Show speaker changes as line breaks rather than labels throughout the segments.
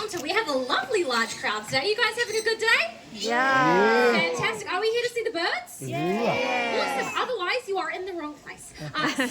Santa. We have a lovely large crowd today. You guys having a good day?
Yeah.
Fantastic. Are we here to see the birds?
Yeah.
Awesome. Otherwise, you are in the wrong place.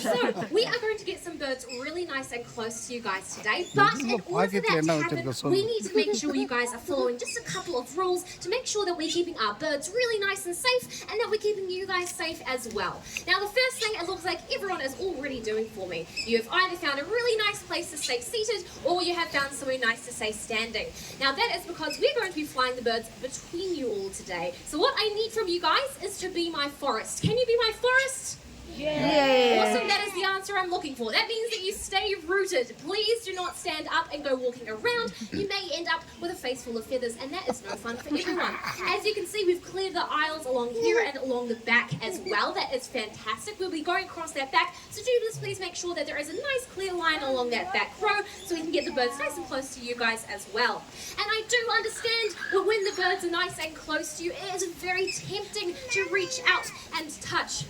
So, we are going to get some birds really nice and close to you guys today. But in order for that to happen, we need to make sure you guys are following just a couple of rules to make sure that we're keeping our birds really nice and safe and that we're keeping you guys safe as well. Now, the first thing it looks like everyone is already doing for me. You have either found a really nice place to stay seated or you have found somewhere nice to stay standing. Now, that is because we're going to be flying the birds between you all today. So what I need from you guys is to be my forest. Can you be my forest?
Yeah.
Awesome, that is the answer I'm looking for. That means that you stay rooted. Please do not stand up and go walking around. You may end up with a face full of feathers, and that is no fun for everyone. As you can see, we've cleared the aisles along here and along the back as well. That is fantastic. We'll be going across that back, so do just please make sure that there is a nice clear line along that back row so we can get the birds nice and close to you guys as well. And I do understand that when the birds are nice and close to you, it is very tempting to reach out and touch.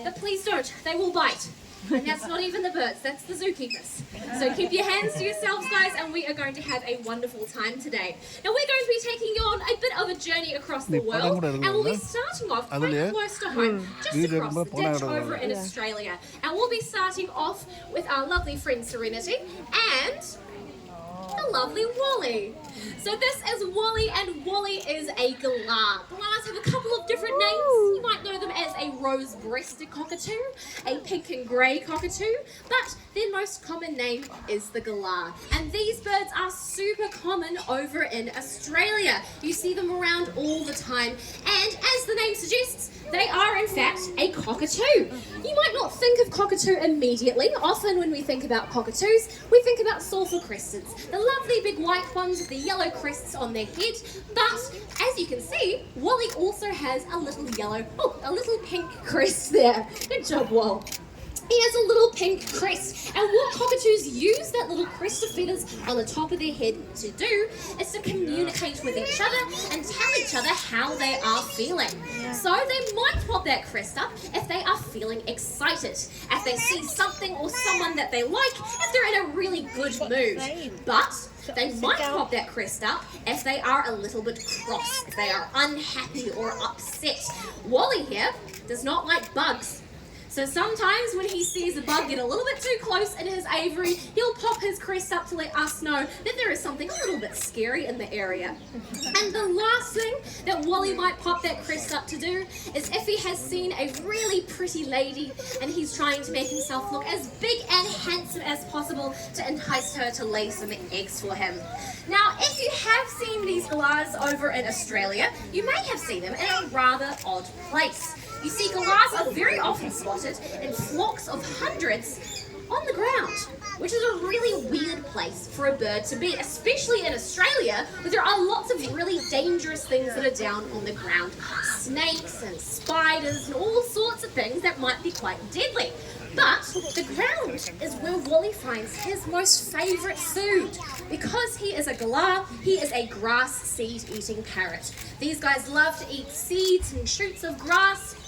But please don't, they will bite. And that's not even the birds, that's the zookeepers. So keep your hands to yourselves, guys, and we are going to have a wonderful time today. Now we're going to be taking you on a bit of a journey across the world, and we'll be starting off quite close to home, just across the ditch over in Australia. And we'll be starting off with our lovely friend Serenity and the lovely Wally. So this is Wally, and Wally is a galah. Galahs have a couple of different names. You might know them as a rose-breasted cockatoo, a pink and grey cockatoo, but their most common name is the galah. And these birds are super common over in Australia. You see them around all the time, and as the name suggests, they are in fact a cockatoo. You might not think of cockatoo immediately. Often when we think about cockatoos, we think about sulphur cresteds, the lovely big white ones with the yellow crests on their head. But as you can see, Wally also has a little a little pink crest there. Good job, Wall. He has a little pink crest, and what cockatoos use that little crest of feathers on the top of their head to do is to communicate with each other and tell each other how they are feeling. So they might pop that crest up if they are feeling excited, if they see something or someone that they like, if they're in a really good mood. But they might pop that crest up if they are a little bit cross, if they are unhappy or upset. Wally here does not like bugs. So sometimes when he sees a bug get a little bit too close in his aviary, he'll pop his crest up to let us know that there is something a little bit scary in the area. And the last thing that Wally might pop that crest up to do is if he has seen a really pretty lady and he's trying to make himself look as big and handsome as possible to entice her to lay some eggs for him. Now, if you have seen these galahs over in Australia, you may have seen them in a rather odd place. You see, galahs are very often spotted in flocks of hundreds on the ground, which is a really weird place for a bird to be, especially in Australia, where there are lots of really dangerous things that are down on the ground. Snakes and spiders and all sorts of things that might be quite deadly. But the ground is where Wally finds his most favourite food. Because he is a galah, he is a grass seed-eating parrot. These guys love to eat seeds and shoots of grass,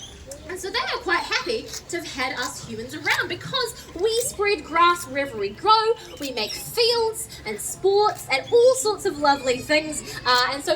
and so they are quite happy to have had us humans around because we spread grass wherever we go, we make fields and sports and all sorts of lovely things, and so